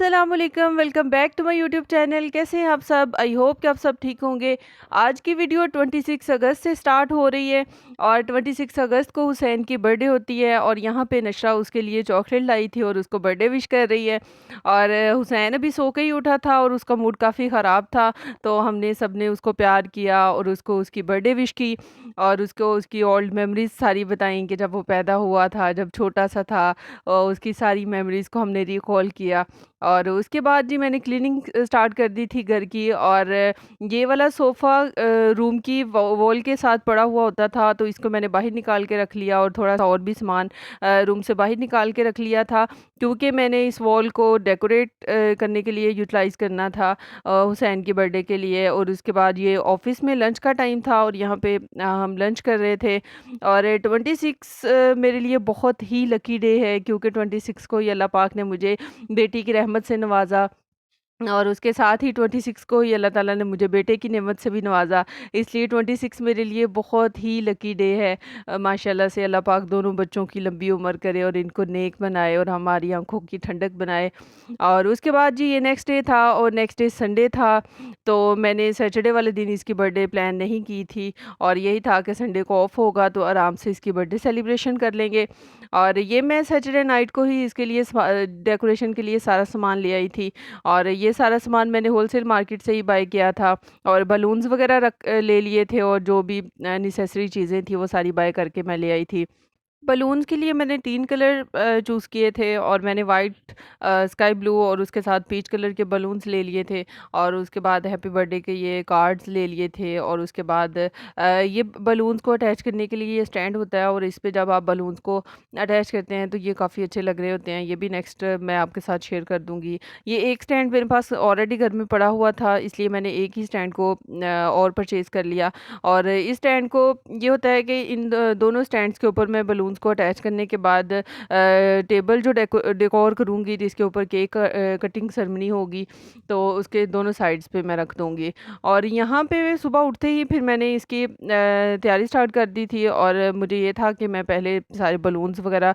अस्सलाम वालेकुम, welcome back to my YouTube channel. कैसे हैं आप सब? आई होप कि आप सब ठीक होंगे। आज की वीडियो 26 अगस्त से स्टार्ट हो रही है और 26 अगस्त को हुसैन की बर्थडे होती है और यहाँ पे नशरा उसके लिए चॉकलेट लाई थी और उसको बर्थडे विश कर रही है। और हुसैन अभी सो के ही उठा था और उसका मूड काफ़ी ख़राब था, तो हमने सब ने उसको प्यार किया और उसको उसकी बर्थडे विश की और उसको उसकी ओल्ड मेमोरीज सारी बताई कि जब वो पैदा हुआ था, जब छोटा सा था, और उसकी सारी मेमोरीज़ को हमने रिकॉल किया। और उसके बाद जी मैंने क्लीनिंग स्टार्ट कर दी थी घर की। और ये वाला सोफ़ा रूम की वॉल के साथ पड़ा हुआ होता था, तो इसको मैंने बाहर निकाल के रख लिया और थोड़ा सा और भी सामान रूम से बाहर निकाल के रख लिया था, क्योंकि मैंने इस वॉल को डेकोरेट करने के लिए यूटिलाइज़ करना था हुसैन की बर्थडे के लिए। और उसके बाद ये ऑफिस में लंच का टाइम था और यहाँ पे हम लंच कर रहे थे। और 26 मेरे लिए बहुत ही लकी डे है, क्योंकि 26 को ही अल्लाह पाक ने मुझे बेटी की रहमत से नवाज़ा और उसके साथ ही 26 को ही अल्लाह ताला ने मुझे बेटे की नेमत से भी नवाज़ा। इसलिए 26 मेरे लिए बहुत ही लकी डे है। माशाल्लाह से अल्लाह पाक दोनों बच्चों की लंबी उम्र करे और इनको नेक बनाए और हमारी आँखों की ठंडक बनाए। और उसके बाद जी ये नेक्स्ट डे था और नेक्स्ट डे संडे था, तो मैंने सैटरडे वाले दिन इसकी बर्थडे प्लान नहीं की थी और यही था कि संडे को ऑफ होगा तो आराम से इसकी बर्थडे सेलिब्रेशन कर लेंगे। और ये मैं सैटरडे नाइट को ही इसके लिए डेकोरेशन के लिए सारा सामान ले आई थी और ये सारा सामान मैंने होलसेल मार्केट से ही बाय किया था। और बलून्स वगैरह ले लिए थे और जो भी नेसेसरी चीज़ें थी वो सारी बाय करके मैं ले आई थी। बलून्स के लिए मैंने 3 कलर चूज़ किए थे और मैंने वाइट, स्काई ब्लू और उसके साथ पीच कलर के बलून्स ले लिए थे। और उसके बाद हैप्पी बर्थडे के ये कार्ड्स ले लिए थे और उसके बाद ये बलून्स को अटैच करने के लिए ये स्टैंड होता है और इस पे जब आप बलून्स को अटैच करते हैं तो ये काफ़ी अच्छे लग रहे होते हैं। ये भी नेक्स्ट मैं आपके साथ शेयर कर दूँगी। ये एक स्टैंड मेरे पास ऑलरेडी घर में पड़ा हुआ था, इसलिए मैंने एक ही स्टैंड को और परचेज़ कर लिया। और इस स्टैंड को ये होता है कि इन दोनों स्टैंड्स के ऊपर मैं बलून्स को अटैच करने के बाद टेबल जो डेकोर करूँगी जिसके ऊपर केक कटिंग सेरेमनी होगी, तो उसके दोनों साइड्स पे मैं रख दूँगी। और यहाँ पे सुबह उठते ही फिर मैंने इसकी तैयारी स्टार्ट कर दी थी और मुझे ये था कि मैं पहले सारे बलून्स वगैरह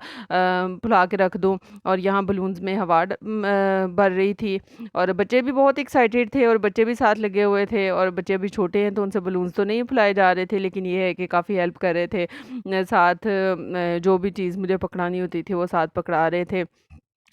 फुला के रख दूँ। और यहाँ बलून्स में हवा भर रही थी और बच्चे भी बहुत एक्साइटेड थे और बच्चे भी साथ लगे हुए थे और बच्चे अभी छोटे हैं तो उनसे बलून्स तो नहीं फुलाए जा रहे थे, लेकिन ये है कि काफ़ी हेल्प कर रहे थे। साथ जो भी चीज़ मुझे पकड़ानी होती थी वो साथ पकड़ा रहे थे।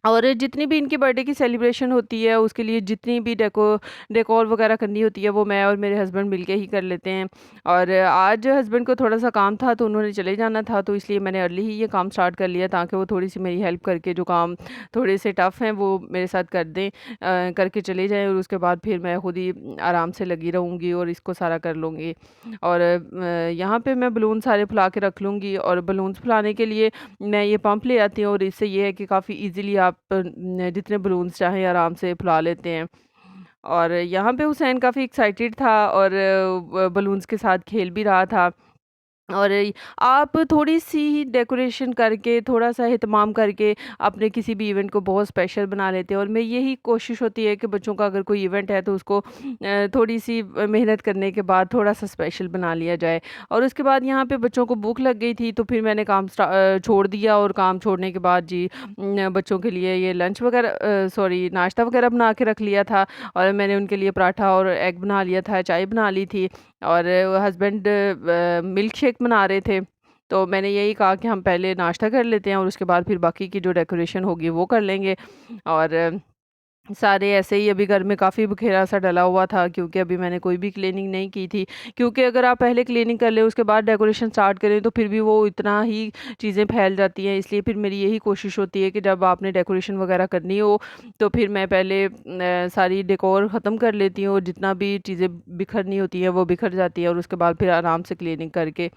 और जितनी भी इनकी बर्थडे की सेलिब्रेशन होती है उसके लिए जितनी भी डेकोर वगैरह करनी होती है वो मैं और मेरे हस्बैंड मिलके ही कर लेते हैं। और आज हस्बैंड को थोड़ा सा काम था तो उन्होंने चले जाना था, तो इसलिए मैंने अर्ली ही ये काम स्टार्ट कर लिया ताकि वो थोड़ी सी मेरी हेल्प करके जो काम थोड़े से टफ़ हैं वो मेरे साथ कर दें, करके चले जाएँ और उसके बाद फिर मैं खुद ही आराम से लगी रहूँगी और इसको सारा कर लूँगी। और यहाँ पे मैं बलून सारे फुला के रख लूँगी और बलून्स फुलाने के लिए मैं ये पंप ले आती हूँ और इससे ये है कि काफ़ी ईज़िली आप जितने बलून्स चाहें आराम से फुला लेते हैं। और यहाँ पे हुसैन काफ़ी एक्साइटेड था और बलून्स के साथ खेल भी रहा था। और आप थोड़ी-सी डेकोरेशन करके, थोड़ा-सा एहतमाम करके अपने किसी भी इवेंट को बहुत स्पेशल बना लेते हैं और मेरी यही कोशिश होती है कि बच्चों का अगर कोई इवेंट है तो उसको थोड़ी-सी मेहनत करने के बाद थोड़ा-सा स्पेशल बना लिया जाए। और उसके बाद यहाँ पे बच्चों को भूख लग गई थी तो फिर मैंने काम छोड़ दिया और काम छोड़ने के बाद जी बच्चों के लिए ये लंच वगैरह सॉरी नाश्ता वगैरह बना के रख लिया था। और मैंने उनके लिए पराठा और एग बना लिया था, चाय बना ली थी। और हस्बैंड मिल्क शेक बना रहे थे, तो मैंने यही कहा कि हम पहले नाश्ता कर लेते हैं और उसके बाद फिर बाकी की जो डेकोरेशन होगी वो कर लेंगे। और सारे ऐसे ही अभी घर में काफ़ी बिखेरा सा डला हुआ था, क्योंकि अभी मैंने कोई भी क्लीनिंग नहीं की थी। क्योंकि अगर आप पहले क्लीनिंग कर लें उसके बाद डेकोरेशन स्टार्ट करें तो फिर भी वो इतना ही चीज़ें फैल जाती हैं, इसलिए फिर मेरी यही कोशिश होती है कि जब आपने डेकोरेशन वगैरह करनी हो तो फिर मैं पहले सारी डेकोर ख़त्म कर लेती हूँ और जितना भी चीज़ें बिखरनी होती हैं वो बिखर जाती है और उसके बाद फिर आराम से क्लीनिंग करके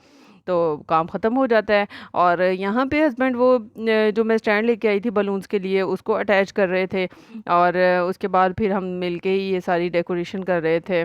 तो काम ख़त्म हो जाता है। और यहाँ पे हस्बैंड वो जो मैं स्टैंड लेके आई थी बलून्स के लिए उसको अटैच कर रहे थे और उसके बाद फिर हम मिलके ही ये सारी डेकोरेशन कर रहे थे।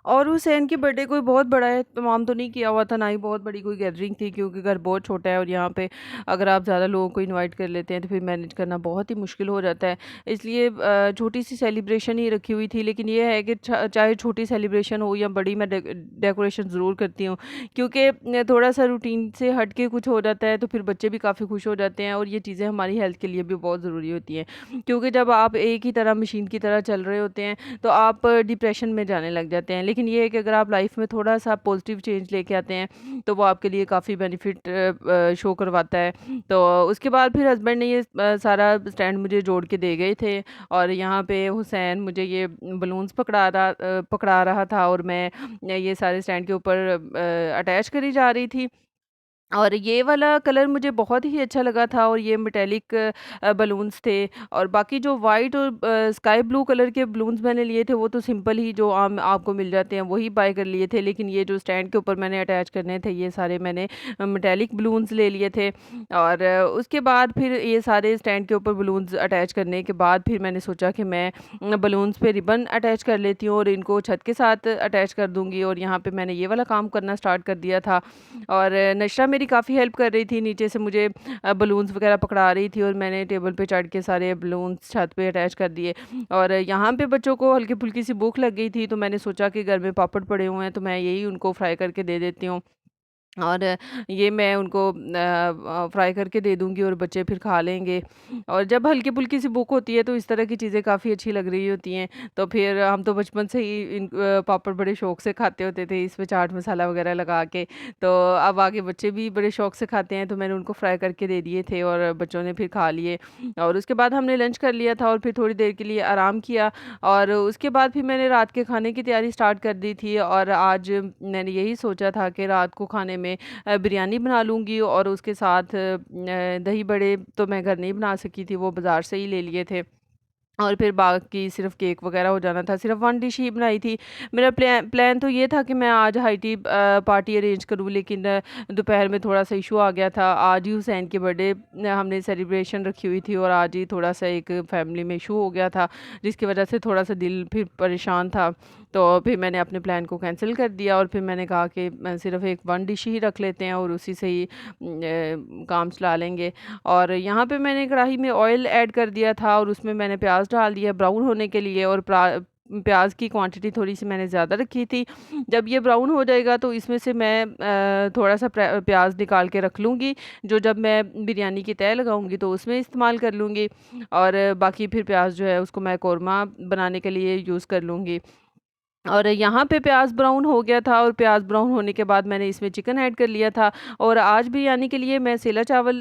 और हुसैन की बर्थडे कोई बहुत बड़ा एहतमाम तो नहीं किया हुआ था, ना ही बहुत बड़ी कोई गैदरिंग थी, क्योंकि घर बहुत छोटा है और यहाँ पे अगर आप ज़्यादा लोगों को इनवाइट कर लेते हैं तो फिर मैनेज करना बहुत ही मुश्किल हो जाता है। इसलिए छोटी सी सेलिब्रेशन ही रखी हुई थी, लेकिन ये है कि चाहे छोटी सेलिब्रेशन हो या बड़ी, मैं डेकोरेशन ज़रूर करती हूँ, क्योंकि थोड़ा सा रूटीन से हट के कुछ हो जाता है तो फिर बच्चे भी काफ़ी खुश हो जाते हैं, और ये चीज़ें हमारी हेल्थ के लिए भी बहुत ज़रूरी होती हैं। क्योंकि जब आप एक ही तरह मशीन की तरह चल रहे होते हैं तो आप डिप्रेशन में जाने लग जाते हैं। लेकिन ये है कि अगर आप लाइफ में थोड़ा-सा पॉजिटिव चेंज लेके आते हैं, तो वो आपके लिए काफ़ी बेनिफिट शो करवाता है। तो उसके बाद फिर हस्बैंड ने ये सारा स्टैंड मुझे जोड़ के दे गए थे, और यहाँ पे हुसैन मुझे ये बलून्स पकड़ा रहा था, और मैं ये सारे स्टैंड के ऊपर अटैच करी जा रही थी। और ये वाला कलर मुझे बहुत ही अच्छा लगा था, और ये मेटालिक बलून्स थे। और बाकी जो वाइट और स्काई ब्लू कलर के बलून्स मैंने लिए थे वो तो सिंपल ही जो आम आपको मिल जाते हैं वही बाय कर लिए थे, लेकिन ये जो स्टैंड के ऊपर मैंने अटैच करने थे ये सारे मैंने मेटालिक बलून्स ले लिए थे। और उसके बाद फिर ये सारे स्टैंड के ऊपर बलून्स अटैच करने के बाद फिर मैंने सोचा कि मैं बलून्स पे रिबन अटैच कर लेती हूँ और इनको छत के साथ अटैच कर दूँगी, और यहाँ पे मैंने ये वाला काम करना स्टार्ट कर दिया था। और नशरा मेरी काफ़ी हेल्प कर रही थी, नीचे से मुझे बलून्स वगैरह पकड़ा रही थी, और मैंने टेबल पे चढ़ के सारे बलून्स छत पे अटैच कर दिए। और यहाँ पे बच्चों को हल्की-फुल्की सी भूख लग गई थी, तो मैंने सोचा कि घर में पापड़ पड़े हुए हैं तो मैं यही उनको फ्राई करके दे देती हूँ। और ये मैं उनको फ्राई करके दे दूँगी और बच्चे फिर खा लेंगे। और जब हल्की-फुल्की सी भूख होती है तो इस तरह की चीज़ें काफ़ी अच्छी लग रही होती हैं। तो फिर हम तो बचपन से ही पापड़ बड़े शौक से खाते होते थे इसमें चाट मसाला वग़ैरह लगा के। तो अब आगे बच्चे भी बड़े शौक से खाते हैं, तो मैंने उनको फ्राई करके दे दिए थे और बच्चों ने फिर खा लिए। और उसके बाद हमने लंच कर लिया था और फिर थोड़ी देर के लिए आराम किया, और उसके बाद फिर मैंने रात के खाने की तैयारी स्टार्ट कर दी थी। और आज मैंने यही सोचा था कि रात को खाने में बिरयानी बना लूँगी, और उसके साथ दही बड़े तो मैं घर नहीं बना सकी थी, वो बाज़ार से ही ले लिए थे। और फिर बाकी सिर्फ़ केक वग़ैरह हो जाना था, सिर्फ़ 1 डिश ही बनाई थी। मेरा प्लान तो ये था कि मैं आज हाई टी पार्टी अरेंज करूँ, लेकिन दोपहर में थोड़ा-सा इश्यू आ गया था। आज ही हुसैन की बर्थडे हमने सेलिब्रेशन रखी हुई थी, और आज ही थोड़ा-सा एक फैमिली में इश्यू हो गया था, जिसकी वज़ह से थोड़ा-सा दिल फिर परेशान था। तो फिर मैंने अपने प्लान को कैंसल कर दिया, और फिर मैंने कहा कि सिर्फ़ एक 1 डिश ही रख लेते हैं और उसी से ही काम चला लेंगे। और यहाँ पे मैंने कढ़ाई में ऑयल ऐड कर दिया था, और उसमें मैंने प्याज डाल दिया ब्राउन होने के लिए, और प्याज की क्वांटिटी थोड़ी-सी मैंने ज़्यादा रखी थी। जब ये ब्राउन हो जाएगा तो इसमें से मैं थोड़ा-सा प्याज निकाल के रख लूँगी, जो जब मैं बिरयानी की तह लगाऊँगी तो उसमें इस्तेमाल कर लूँगी, और बाकी फिर प्याज जो है उसको मैं कोरमा बनाने के लिए यूज़ कर लूँगी। और यहाँ पे प्याज़ ब्राउन हो गया था, और प्याज़ ब्राउन होने के बाद मैंने इसमें चिकन ऐड कर लिया था। और आज बिरयानी के लिए मैं सेला चावल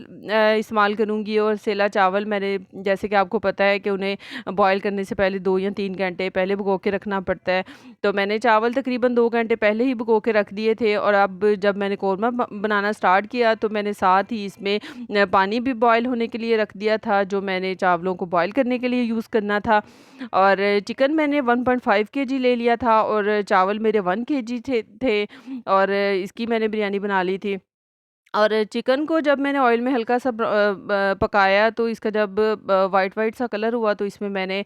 इस्तेमाल करूँगी, और सेला चावल मैंने, जैसे कि आपको पता है कि उन्हें बॉयल करने से पहले 2 या 3 घंटे पहले भिगो के रखना पड़ता है। तो मैंने चावल तकरीबन 2 घंटे पहले ही भिगो के रख दिए थे, और अब जब मैंने कोरमा बनाना स्टार्ट किया तो मैंने साथ ही इसमें पानी भी बॉयल होने के लिए रख दिया था, जो मैंने चावलों को बॉयल करने के लिए यूज़ करना था। और चिकन मैंने 1.5 केजी ले लिया था, और चावल मेरे 1 केजी थे, और इसकी मैंने बिरयानी बना ली थी। और चिकन को जब मैंने ऑयल में हल्का सा पकाया तो इसका जब वाइट वाइट सा कलर हुआ तो इसमें मैंने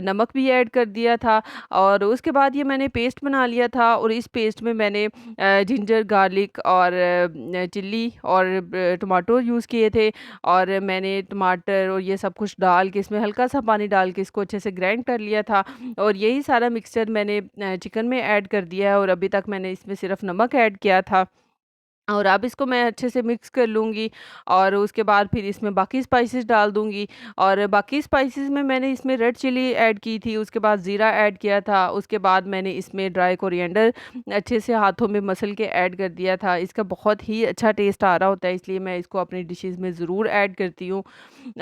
नमक भी ऐड कर दिया था। और उसके बाद ये मैंने पेस्ट बना लिया था, और इस पेस्ट में मैंने जिंजर गार्लिक और चिल्ली और टमाटो यूज़ किए थे। और मैंने टमाटर और ये सब कुछ डाल के इसमें हल्का सा पानी डाल के इसको अच्छे से ग्राइंड कर लिया था, और यही सारा मिक्सचर मैंने चिकन में ऐड कर दिया है, और अभी तक मैंने इसमें सिर्फ नमक ऐड किया था। और अब इसको मैं अच्छे से मिक्स कर लूँगी, और उसके बाद फिर इसमें बाकी स्पाइसेस डाल दूँगी। और बाकी स्पाइसेस में मैंने इसमें रेड चिली ऐड की थी, उसके बाद ज़ीरा ऐड किया था, उसके बाद मैंने इसमें ड्राई कोरिएंडर अच्छे से हाथों में मसल के ऐड कर दिया था। इसका बहुत ही अच्छा टेस्ट आ रहा होता है, इसलिए मैं इसको अपनी डिशेज़ में ज़रूर ऐड करती हूँ।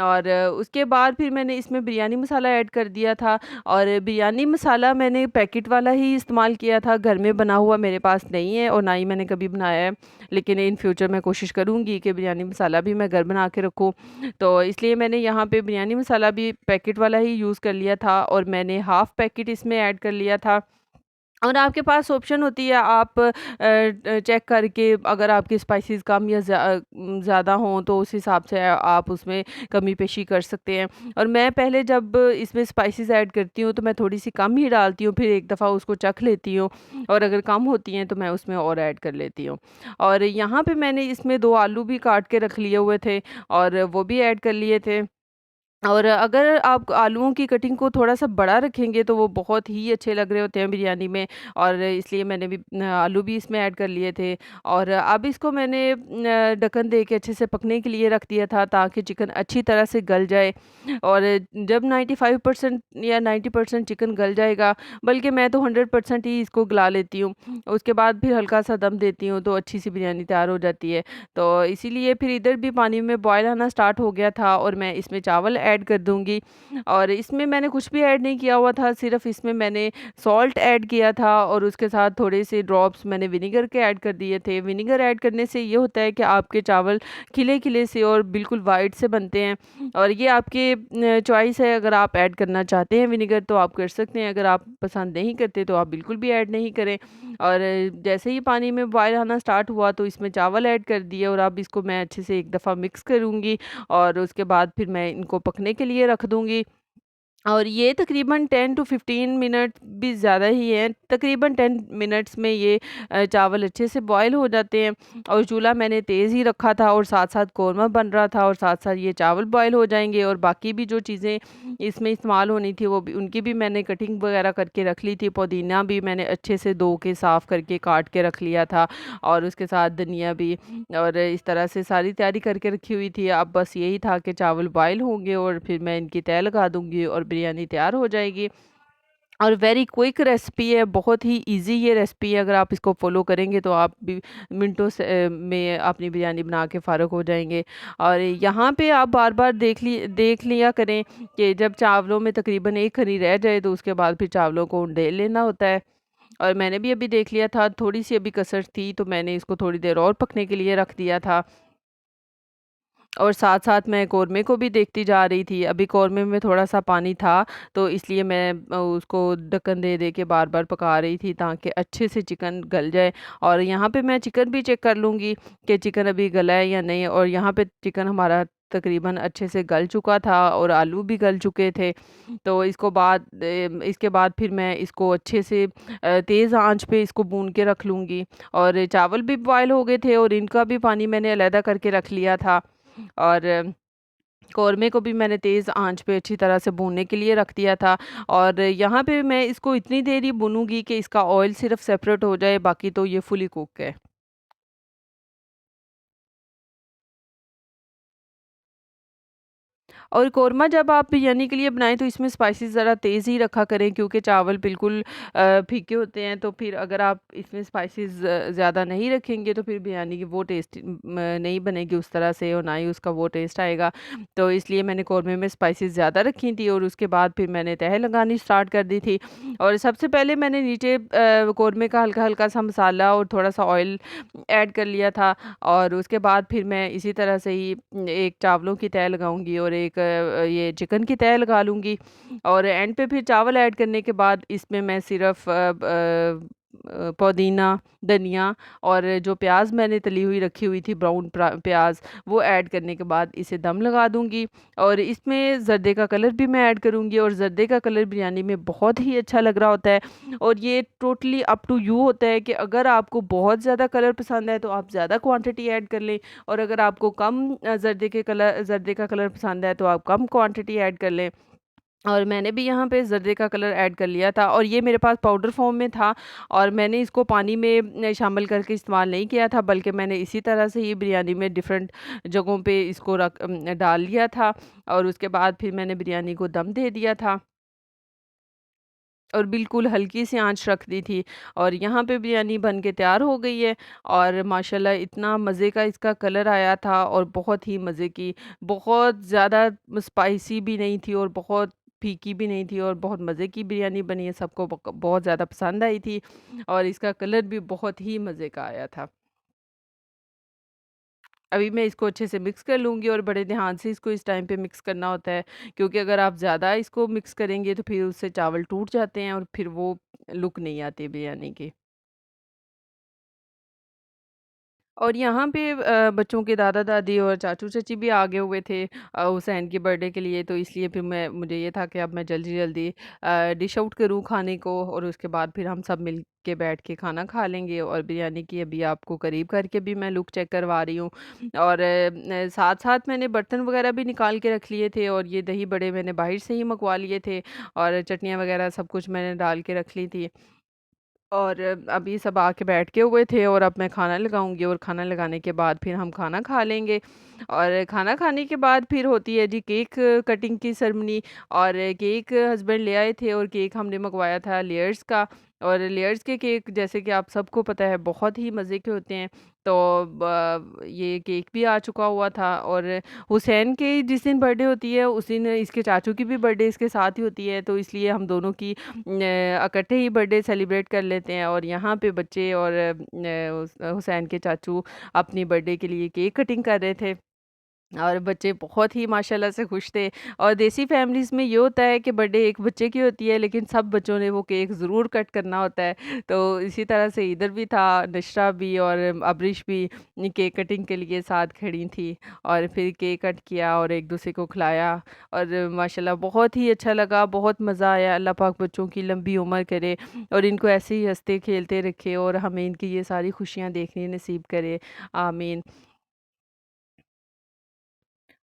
और उसके बाद फिर मैंने इसमें बिरयानी मसाला ऐड कर दिया था, और बिरयानी मसाला मैंने पैकेट वाला ही इस्तेमाल किया था, घर में बना हुआ मेरे पास नहीं है और ना ही मैंने कभी बनाया है। लेकिन इन फ्यूचर मैं कोशिश करूँगी कि बिरयानी मसाला भी मैं घर बना के रखूँ। तो इसलिए मैंने यहाँ पे बिरयानी मसाला भी पैकेट वाला ही यूज़ कर लिया था, और मैंने हाफ़ पैकेट इसमें ऐड कर लिया था। और आपके पास ऑप्शन होती है, आप चेक करके अगर आपकी स्पाइसेस कम या ज़्यादा हों तो उस हिसाब से आप उसमें कमी पेशी कर सकते हैं। और मैं पहले जब इसमें स्पाइसेस ऐड करती हूँ तो मैं थोड़ी सी कम ही डालती हूँ, फिर एक दफ़ा उसको चख लेती हूँ और अगर कम होती हैं तो मैं उसमें और ऐड कर लेती हूँ। और यहाँ पे मैंने इसमें 2 आलू भी काट के रख लिए हुए थे और वो भी ऐड कर लिए थे। और अगर आप आलूओं की कटिंग को थोड़ा-सा बड़ा रखेंगे तो वो बहुत ही अच्छे लग रहे होते हैं बिरयानी में, और इसलिए मैंने भी आलू भी इसमें ऐड कर लिए थे। और अब इसको मैंने ढक्कन दे के अच्छे से पकने के लिए रख दिया था ताकि चिकन अच्छी तरह से गल जाए। और जब 95% या 90% चिकन गल जाएगा, बल्कि मैं तो 100% ही इसको गला लेती हूँ। उसके बाद फिर हल्का-सा दम देती हूँ तो अच्छी-सी बिरयानी तैयार हो जाती है। तो इसीलिए फिर इधर भी पानी में बॉयल आना स्टार्ट हो गया था और मैं इसमें चावल ऐड कर दूँगी। और इसमें मैंने कुछ भी ऐड नहीं किया हुआ था, सिर्फ़ इसमें मैंने सॉल्ट ऐड किया था और उसके साथ थोड़े से ड्रॉप्स मैंने विनेगर के ऐड कर दिए थे। विनेगर ऐड करने से ये होता है कि आपके चावल खिले-खिले से और बिल्कुल वाइट से बनते हैं। और ये आपके चॉइस है, अगर आप ऐड करना चाहते हैं विनेगर तो आप कर सकते हैं, अगर आप पसंद नहीं करते तो आप बिल्कुल भी ऐड नहीं करें। और जैसे ही पानी में बॉयल आना स्टार्ट हुआ तो इसमें चावल ऐड कर दिए और अब इसको मैं अच्छे से एक दफ़ा मिक्स करूँगी और उसके बाद फिर मैं इनको पकने के लिए रख दूँगी। और ये तकरीबन 10 टू 15 मिनट भी ज़्यादा ही हैं, तकरीबन 10 मिनट्स में ये चावल अच्छे से बॉयल हो जाते हैं। और चूल्हा मैंने तेज़ ही रखा था और साथ-साथ कौरमा बन रहा था और साथ-साथ ये चावल बॉयल हो जाएँगे और बाकी भी जो चीज़ें इसमें इस्तेमाल होनी थी वो भी, उनकी भी मैंने कटिंग वगैरह करके रख ली थी। पुदीना भी मैंने अच्छे से धो के साफ़ करके काट के रख लिया था और उसके साथ धनिया भी, और इस तरह से सारी तैयारी करके रखी हुई थी। अब बस यही था कि चावल बॉयल होंगे और फिर मैं इनकी तह लगा दूँगी और बिरयानी तैयार हो जाएगी। और वेरी क्विक रेसिपी है, बहुत ही ईज़ी ये रेसिपी है, अगर आप इसको फ़ॉलो करेंगे तो आप भी मिनटों से में अपनी बिरयानी बना के फ़ारिग हो जाएँगे। और यहाँ पे आप बार-बार देख लिया करें कि जब चावलों में तकरीबन 1 खनी रह जाए तो उसके बाद फिर चावलों को उँडेल लेना होता है। और मैंने भी अभी देख लिया था, थोड़ी-सी अभी कसर थी तो मैंने इसको थोड़ी देर और पकने के लिए रख दिया था। और साथ-साथ मैं कौरमे को भी देखती जा रही थी। अभी कौरमे में थोड़ा-सा पानी था, तो इसलिए मैं उसको ढक्कन दे-दे के बार-बार पका रही थी ताकि अच्छे से चिकन गल जाए। और यहाँ पे मैं चिकन भी चेक कर लूँगी कि चिकन अभी गला है या नहीं, और यहाँ पे चिकन हमारा तकरीबन अच्छे से गल चुका था और आलू भी गल चुके थे। तो इसके बाद फिर मैं इसको अच्छे से तेज़ आँच पे इसको भून के रख लूँगी। और चावल भी बॉयल हो गए थे और इनका भी पानी मैंने अलहदा करके रख लिया था। और कौरमे को भी मैंने तेज़ आँच पे अच्छी तरह से भूनने के लिए रख दिया था। और यहाँ पे मैं इसको इतनी देर ही भूनूँगी कि इसका ऑयल सिर्फ़ सेपरेट हो जाए, बाकी तो ये फुली कुक है। और कौरमा जब आप बिरयानी के लिए बनाएँ तो इसमें स्पाइसेस ज़रा तेज़ ही रखा करें, क्योंकि चावल बिल्कुल फीके होते हैं, तो फिर अगर आप इसमें स्पाइसेस ज़्यादा नहीं रखेंगे तो फिर बिरयानी की वो टेस्ट नहीं बनेगी उस तरह से और ना ही उसका वो टेस्ट आएगा। तो इसलिए मैंने कौरमे में स्पाइसेस ज़्यादा रखी थी और उसके बाद फिर मैंने तह लगानी स्टार्ट कर दी थी। और सबसे पहले मैंने नीचे कौरमे का हल्का-हल्का सा मसाला और थोड़ा-सा ऑयल ऐड कर लिया था। और उसके बाद फिर मैं इसी तरह से ही एक चावलों की तह लगाऊँगी और एक ये चिकन की तह लगा लूँगी। और एंड पे फिर चावल ऐड करने के बाद इसमें मैं सिर्फ़ पुदीना, धनिया और जो प्याज़ मैंने तली हुई रखी हुई थी ब्राउन प्याज़, वो ऐड करने के बाद इसे दम लगा दूँगी। और इसमें ज़र्दे का कलर भी मैं ऐड करूँगी और ज़र्दे का कलर बिरयानी में बहुत ही अच्छा लग रहा होता है। और ये टोटली अप टू यू होता है कि अगर आपको बहुत ज़्यादा कलर पसंद है तो आप ज़्यादा क्वांटिटी ऐड कर लें, और अगर आपको कम ज़र्दे का कलर पसंद है तो आप कम क्वांटिटी ऐड कर लें। और मैंने भी यहाँ पे ज़र्दे का कलर ऐड कर लिया था और ये मेरे पास पाउडर फ़ॉर्म में था, और मैंने इसको पानी में शामिल करके इस्तेमाल नहीं किया था, बल्कि मैंने इसी तरह से ही बिरयानी में डिफ़रेंट जगहों पे इसको डाल लिया था। और उसके बाद फिर मैंने बिरयानी को दम दे दिया था और बिल्कुल हल्की सी आँच रख दी थी। और यहाँ पे बिरयानी बन के तैयार हो गई है और माशाल्लाह इतना मज़े का इसका कलर आया था और बहुत ही मज़े की, बहुत ज़्यादा स्पाइसी भी नहीं थी और बहुत फीकी भी नहीं थी, और बहुत मज़े की बिरयानी बनी है, सबको बहुत ज़्यादा पसंद आई थी और इसका कलर भी बहुत ही मज़े का आया था। अभी मैं इसको अच्छे से मिक्स कर लूँगी और बड़े ध्यान से इसको इस टाइम पे मिक्स करना होता है, क्योंकि अगर आप ज़्यादा इसको मिक्स करेंगे तो फिर उससे चावल टूट जाते हैं और फिर वो लुक नहीं आती बिरयानी की। और यहाँ पे बच्चों के दादा-दादी और चाचू-चाची भी आगे हुए थे हुसैन के बर्थडे के लिए, तो इसलिए फिर मैं मुझे ये था कि अब मैं जल्दी-जल्दी डिश आउट करूँ खाने को और उसके बाद फिर हम सब मिल के बैठ के खाना खा लेंगे। और बिरयानी की अभी आपको करीब करके भी मैं लुक चेक करवा रही हूँ। और साथ-साथ मैंने बर्तन वगैरह भी निकाल के रख लिए थे और ये दही बड़े मैंने बाहर से ही मँगवा लिए थे और चटनियाँ वगैरह सब कुछ मैंने डाल के रख ली थी। और अभी सब आके बैठ के हुए थे और अब मैं खाना लगाऊँगी और खाना लगाने के बाद फिर हम खाना खा लेंगे। और खाना खाने के बाद फिर होती है जी केक कटिंग की सेरेमनी। और केक हस्बैंड ले आए थे और केक हमने मँगवाया था लेयर्स का। और लेयर्स के केक जैसे कि आप सबको पता है बहुत ही मज़े के होते हैं। तो ये केक भी आ चुका हुआ था। और हुसैन के जिस दिन बर्थडे होती है उस दिन इसके चाचू की भी बर्थडे इसके साथ ही होती है, तो इसलिए हम दोनों की इकट्ठे ही बर्थडे सेलिब्रेट कर लेते हैं। और यहाँ पे बच्चे और हुसैन के चाचू अपनी बर्थडे के लिए केक कटिंग कर रहे थे। और बच्चे बहुत ही माशाल्लाह से खुश थे। और देसी फैमिलीज़ में ये होता है कि बर्थडे एक बच्चे की होती है लेकिन सब बच्चों ने वो केक ज़रूर कट करना होता है। तो इसी तरह से इधर भी था, नशरा भी और अबरिश भी केक कटिंग के लिए साथ खड़ी थी। और फिर केक कट किया और एक-दूसरे को खिलाया। और माशाल्लाह बहुत ही अच्छा लगा, बहुत मज़ा आया। अल्लाह पाक बच्चों की लंबी उम्र करे और इनको ऐसे ही हँसते-खेलते रखे और हमें इनकी ये सारी खुशियाँ देखनी नसीब करे। आमीन।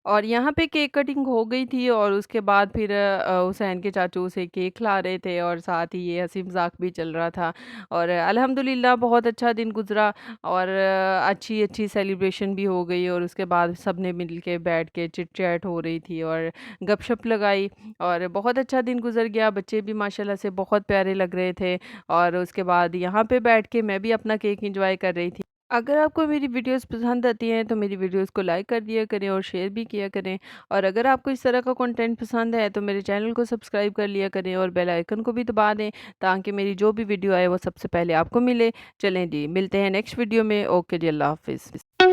और यहाँ पे केक कटिंग हो गई थी और उसके बाद फिर हुसैन के चाचू उसे केक खिला रहे थे और साथ ही ये हँसी-मज़ाक भी चल रहा था। और अल्हम्दुलिल्लाह बहुत अच्छा दिन गुज़रा। और अच्छी-अच्छी सेलिब्रेशन भी हो गई और उसके बाद सबने मिल के बैठ के चिट-चैट हो रही थी और गपशप लगाई। और बहुत अच्छा दिन गुज़र गया, बच्चे भी माशाल्लाह से बहुत प्यारे लग रहे थे। और उसके बाद यहाँ पे बैठ के मैं भी अपना केक एन्जॉय कर रही थी। अगर आपको मेरी वीडियोस पसंद आती हैं तो मेरी वीडियोस को लाइक कर दिया करें और शेयर भी किया करें। और अगर आपको इस तरह का कंटेंट पसंद है तो मेरे चैनल को सब्सक्राइब कर लिया करें और बेल आइकन को भी दबा दें, ताकि मेरी जो भी वीडियो आए वो सबसे पहले आपको मिले। चलें जी, मिलते हैं नेक्स्ट वीडियो में। ओके जी, अल्लाह हाफ़िज़।